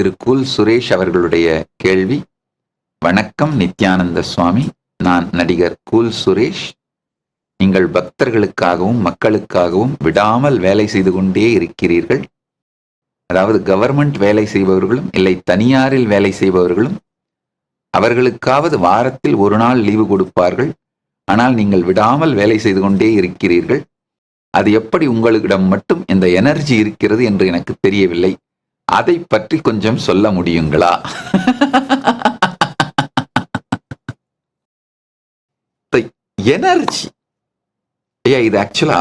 திரு cool Suresh அவர்களுடைய கேள்வி. வணக்கம் நித்யானந்த சுவாமி, நான் நடிகர் கூல் சுரேஷ். நீங்கள் பக்தர்களுக்காகவும் மக்களுக்காகவும் விடாமல் வேலை செய்து கொண்டே இருக்கிறீர்கள். அதாவது கவர்மெண்ட் வேலை செய்பவர்களும் இல்லை தனியாரில் வேலை செய்பவர்களும் அவர்களுக்காவது வாரத்தில் ஒரு நாள் லீவு கொடுப்பார்கள். ஆனால் நீங்கள் விடாமல் வேலை செய்து கொண்டே இருக்கிறீர்கள். அது எப்படி உங்களிடம் மட்டும் இந்த எனர்ஜி இருக்கிறது என்று எனக்கு தெரியவில்லை. அதை பற்றி கொஞ்சம் சொல்ல முடியுங்களா? எனர்ஜி இது ஆக்சுவலா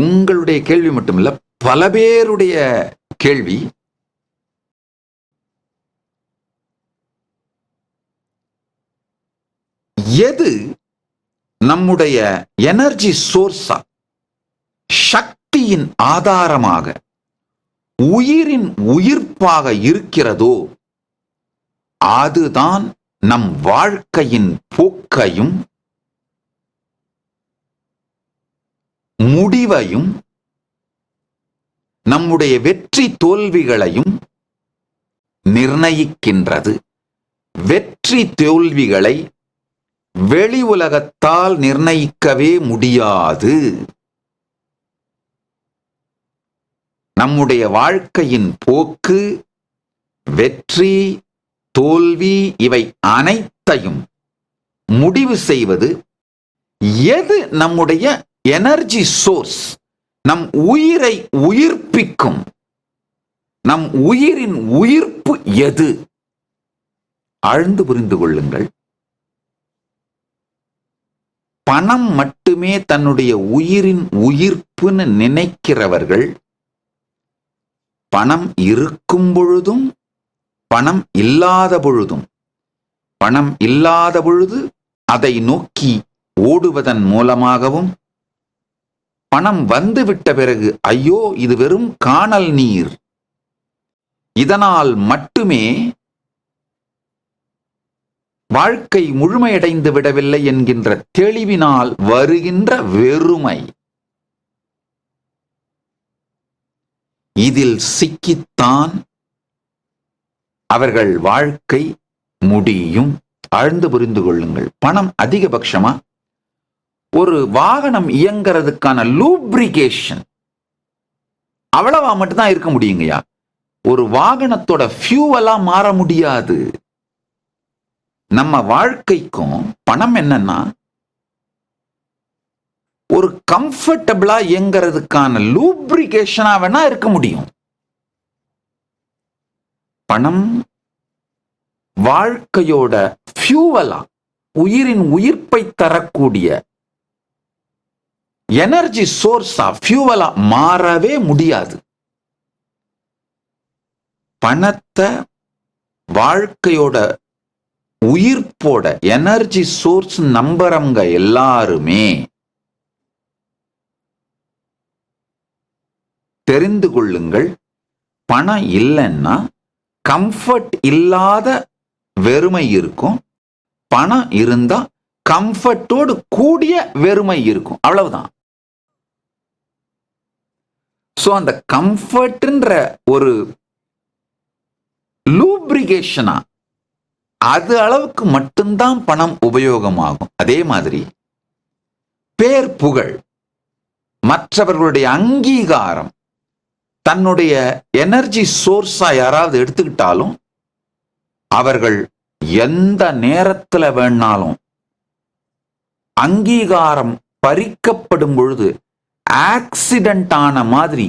உங்களுடைய கேள்வி மட்டுமில்ல, பல பேருடைய கேள்வி. எது நம்முடைய எனர்ஜி சோர்ஸா, சக்தியின் ஆதாரமாக, உயிரின் உயிர்ப்பாக இருக்கிறதோ அதுதான் நம் வாழ்க்கையின் போக்கையும் முடிவையும் நம்முடைய வெற்றி தோல்விகளையும் நிர்ணயிக்கின்றது. வெற்றி தோல்விகளை வெளி உலகத்தால் நிர்ணயிக்கவே முடியாது. நம்முடைய வாழ்க்கையின் போக்கு, வெற்றி தோல்வி இவை அனைத்தையும் முடிவு செய்வது எது? நம்முடைய எனர்ஜி சோர்ஸ், நம் உயிரை உயிர்ப்பிக்கும், நம் உயிரின் உயிர்ப்பு எது? ஆழ்ந்து புரிந்து கொள்ளுங்கள். பணம் மட்டுமே தன்னுடைய உயிரின் உயிர்ப்புன்னு நினைக்கிறவர்கள் பணம் இருக்கும் பொழுதும் பணம் இல்லாத பொழுதும், பணம் இல்லாத பொழுது அதை நோக்கி ஓடுவதன் மூலமாகவும், பணம் வந்துவிட்ட பிறகு ஐயோ இது வெறும் காணல் நீர், இதனால் மட்டுமே வாழ்க்கை முழுமையடைந்து விடவில்லை என்கின்ற தெளிவினால் வருகின்ற வெறுமை, இதில் சிக்கித்தான் அவர்கள் வாழ்க்கை முடியும். ஆழ்ந்து புரிந்து கொள்ளுங்கள். பணம் அதிகபட்சமா ஒரு வாகனம் இயங்கிறதுக்கான லூப்ரிகேஷன் அவ்வளவா மட்டும்தான் இருக்க முடியுங்கய்யா. ஒரு வாகனத்தோட ஃபியூவலா மாற முடியாது. நம்ம வாழ்க்கைக்கும் பணம் என்னன்னா ஒரு கம்ஃபர்டபிளா இயங்கிறதுக்கான லூப்ரிகேஷனா வேணா இருக்க முடியும். பணம் வாழ்க்கையோட ஃபியூவலா, உயிரின் உயிர்ப்பை தரக்கூடிய எனர்ஜி சோர்ஸா, ஃபியூவலா மாறவே முடியாது. பணத்தை வாழ்க்கையோட உயிர்ப்போட எனர்ஜி சோர்ஸ் நம்புறவங்க எல்லாருமே தெரிந்து கொள்ளுங்கள், பணம் இல்லைன்னா கம்ஃபர்ட் இல்லாத வெறுமை இருக்கும், பணம் இருந்தா கம்ஃபர்ட்டோடு கூடிய வெறுமை இருக்கும். அவ்வளவுதான். சோ அந்த கம்ஃபர்ட்ன்ற ஒரு லூப்ரிகேஷனா அது அளவுக்கு மட்டும்தான் பணம் உபயோகமாகும். அதே மாதிரி பேர் புகழ், மற்றவர்களுடைய அங்கீகாரம் தன்னுடைய எனர்ஜி சோர்ஸா யாராவது எடுத்துக்கிட்டாலும் அவர்கள் எந்த நேரத்தில் வேணாலும் அங்கீகாரம் பறிக்கப்படும் பொழுது ஆக்சிடென்டான மாதிரி,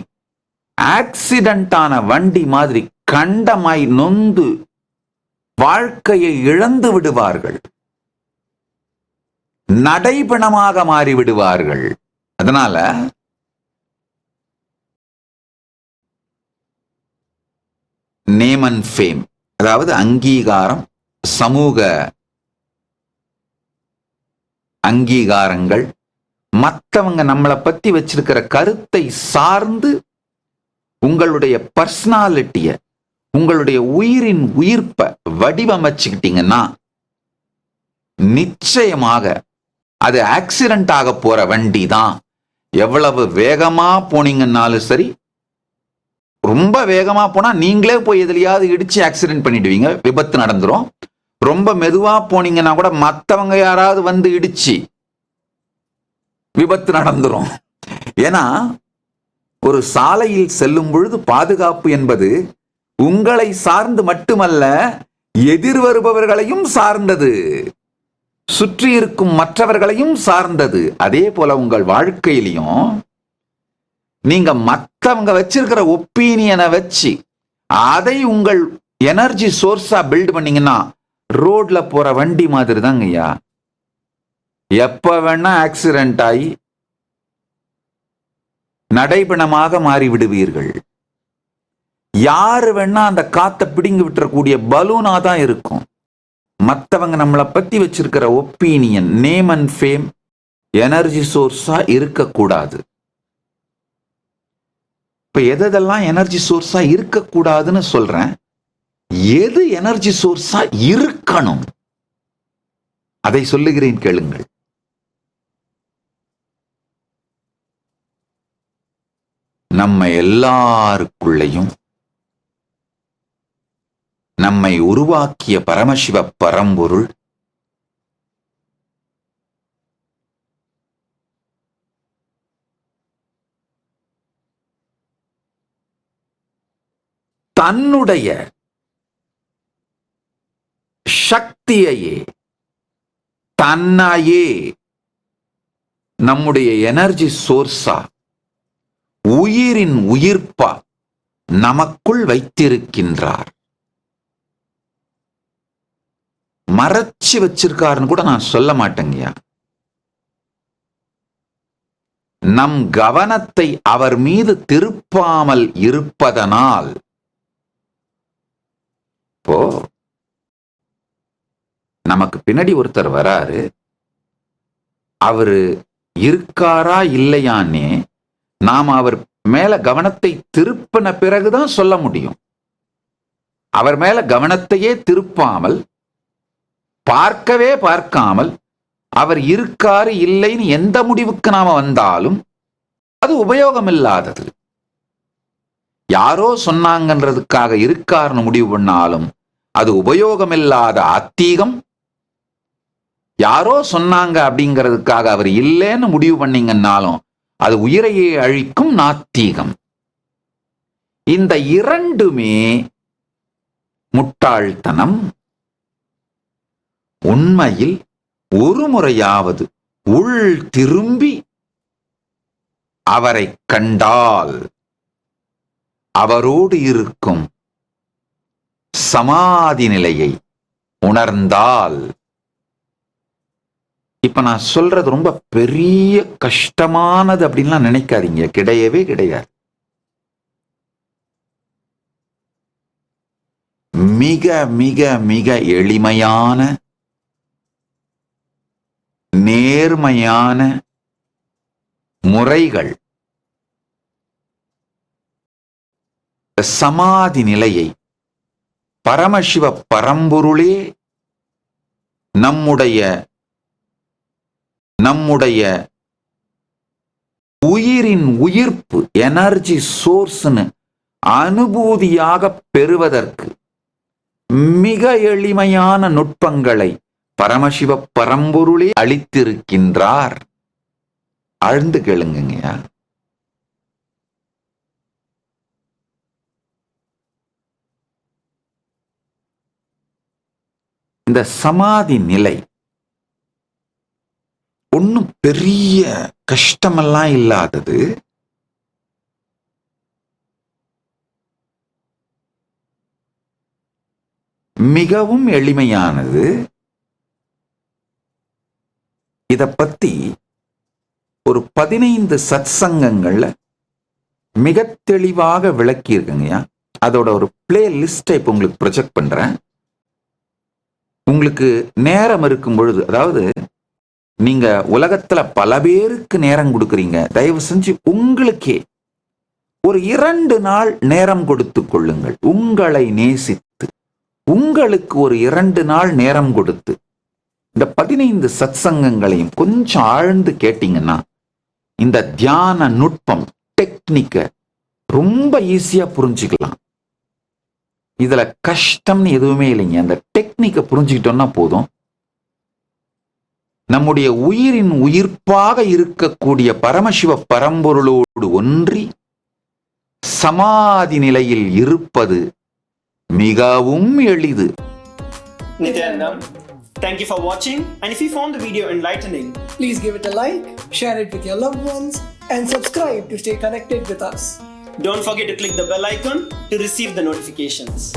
ஆக்சிடென்டான வண்டி மாதிரி கண்டமாய் நொந்து வாழ்க்கையை இழந்து விடுவார்கள், நடைபணமாக மாறிவிடுவார்கள். அதனால நேம் அண்ட் ஃபேம், அதாவது அங்கீகாரம், சமூக அங்கீகாரங்கள், மற்றவங்க நம்மளை பத்தி வச்சிருக்கிற கருத்தை சார்ந்து உங்களுடைய பர்சனாலிட்டிய, உங்களுடைய உயிரின் உயிர்ப்பை வடிவமைச்சுக்கிட்டீங்கன்னா நிச்சயமாக அது ஆக்சிடென்ட் ஆக போற வண்டி தான். எவ்வளவு வேகமா போனீங்கன்னாலும் சரி, ரொம்ப வேகமா போனா நீங்களே போய் எதுலையாவது இடிச்சு ஆக்சிடென்ட் பண்ணிடுவீங்க, விபத்து நடந்துரும். ரொம்ப மெதுவா போனீங்கன்னா கூட மத்தவங்க யாராவது வந்து இடிச்சு விபத்து நடந்துரும். ஏன்னா ஒரு சாலையில் செல்லும் பொழுது பாதுகாப்பு என்பது உங்களை சார்ந்து மட்டுமல்ல, எதிர் வருபவர்களையும் சார்ந்தது, சுற்றி இருக்கும் மற்றவர்களையும் சார்ந்தது. அதே போல உங்கள் வாழ்க்கையிலையும் நீங்க மற்றவங்க வச்சிருக்கிற ஒப்பீனியனை வச்சு அதை உங்கள் எனர்ஜி சோர்ஸா பில்ட் பண்ணீங்கன்னா ரோட்ல போற வண்டி மாதிரி தாங்க ஐயா. எப்ப வேணா ஆக்சிடென்ட் ஆகி நடைபணமாக மாறி விடுவீர்கள். யாரு வேணா அந்த காத்தை பிடிங்கி விட்டுறக்கூடிய பலூனா தான் இருக்கும். மற்றவங்க நம்மளை பத்தி வச்சிருக்கிற opinion, name and fame energy சோர்ஸா இருக்கக்கூடாது. இப்ப எதெல்லாம் எனர்ஜி சோர்ஸா இருக்கக்கூடாதுன்னு சொல்றேன், எது எனர்ஜி சோர்ஸா இருக்கணும் அதை சொல்லுகிறேன் கேளுங்கள். நம்ம எல்லாருக்குள்ளையும் நம்மை உருவாக்கிய பரமசிவ பரம்பொருள் தன்னுடைய சக்தியையே, தன்னையே நம்முடைய எனர்ஜி சோர்ஸா, உயிரின் உயிர்ப்பா நமக்குள் வைத்திருக்கின்றார். மறைச்சு வச்சிருக்காருன்னு கூட நான் சொல்ல மாட்டேங்கய்யா. நம் கவனத்தை அவர் மீது திருப்பாமல் இருப்பதனால், இப்போ நமக்கு பின்னாடி ஒருத்தர் வராரு, அவரு இருக்காரா இல்லையானே நாம் அவர் மேல கவனத்தை திருப்பின பிறகுதான் சொல்ல முடியும். அவர் மேல கவனத்தையே திருப்பாமல், பார்க்கவே பார்க்காமல் அவர் இருக்காரு இல்லைன்னு எந்த முடிவுக்கு நாம வந்தாலும் அது உபயோகம் இல்லாதது. யாரோ சொன்னாங்கன்றதுக்காக இருக்காருன்னு முடிவு பண்ணாலும் அது உபயோகமில்லாத அத்தீகம். யாரோ சொன்னாங்க அப்படிங்கிறதுக்காக அவர் இல்லைன்னு முடிவு பண்ணீங்கன்னாலும் அது உயிரையே அழிக்கும் நாத்தீகம். இந்த இரண்டுமே முட்டாள்தனம். உண்மையில் ஒரு முறையாவது உள் திரும்பி அவரை கண்டால், அவரோடு இருக்கும் சமாதி நிலையை உணர்ந்தால், இப்ப நான் சொல்றது ரொம்ப பெரிய கஷ்டமானது அப்படின்லாம் நினைக்காதீங்க, கிடையவே கிடையாது. மிக மிக மிக எளிமையான, நேர்மையான முறைகள் சமாதி நிலையை பரமசிவ பரம்பொருளே நம்முடைய உயிரின் உயிர்ப்பு எனர்ஜி சோர்ஸ்னு அனுபூதியாக பெறுவதற்கு மிக எளிமையான நுட்பங்களை பரமசிவ பரம்பொருளே அளித்திருக்கின்றார். ஆழ்ந்து கேளுங்கய்யா. இந்த சமாதி நிலை ஒன்னும் பெரிய கஷ்டமெல்லாம் இல்லாதது. மிகவும் எளிமையானது. இத பத்தி ஒரு 15 சத்சங்கங்கள்ல மிக தெளிவாக விளக்கி இருக்குங்கய்யா. அதோட ஒரு பிளே லிஸ்டை இப்ப உங்களுக்கு ப்ரொஜெக்ட் பண்றேன். உங்களுக்கு நேரம் இருக்கும் பொழுது, அதாவது நீங்க உலகத்துல பல பேருக்கு நேரம் கொடுக்குறீங்க, தயவு செஞ்சு உங்களுக்கே ஒரு 2 நாள் நேரம் கொடுத்து கொள்ளுங்கள். உங்களை நேசித்து உங்களுக்கு ஒரு 2 நாள் நேரம் கொடுத்து இந்த 15 சத்சங்கங்களையும் கொஞ்சம் ஆழ்ந்து கேட்டீங்கன்னா இந்த தியான நுட்பம், டெக்னிக்க ரொம்ப ஈஸியா புரிஞ்சுக்கலாம். இதுல கஷ்டம்னு எதுவுமே இல்லைங்க. அந்த டெக்னிக்கை புரிஞ்சுக்கிட்டோம்னா போதும். நம்முடைய உயிரின் உயிர்ப்பாக இருக்கக்கூடிய பரமசிவ பரம்பொருளோடு ஒன்றி சமாதி நிலையில் இருப்பது மிகவும் எளிது. Nityanandam, thank you for watching, and if you found the video enlightening, please give it a like, share it with your loved ones, and subscribe to stay connected with us. don't forget to click the bell icon to receive the notifications.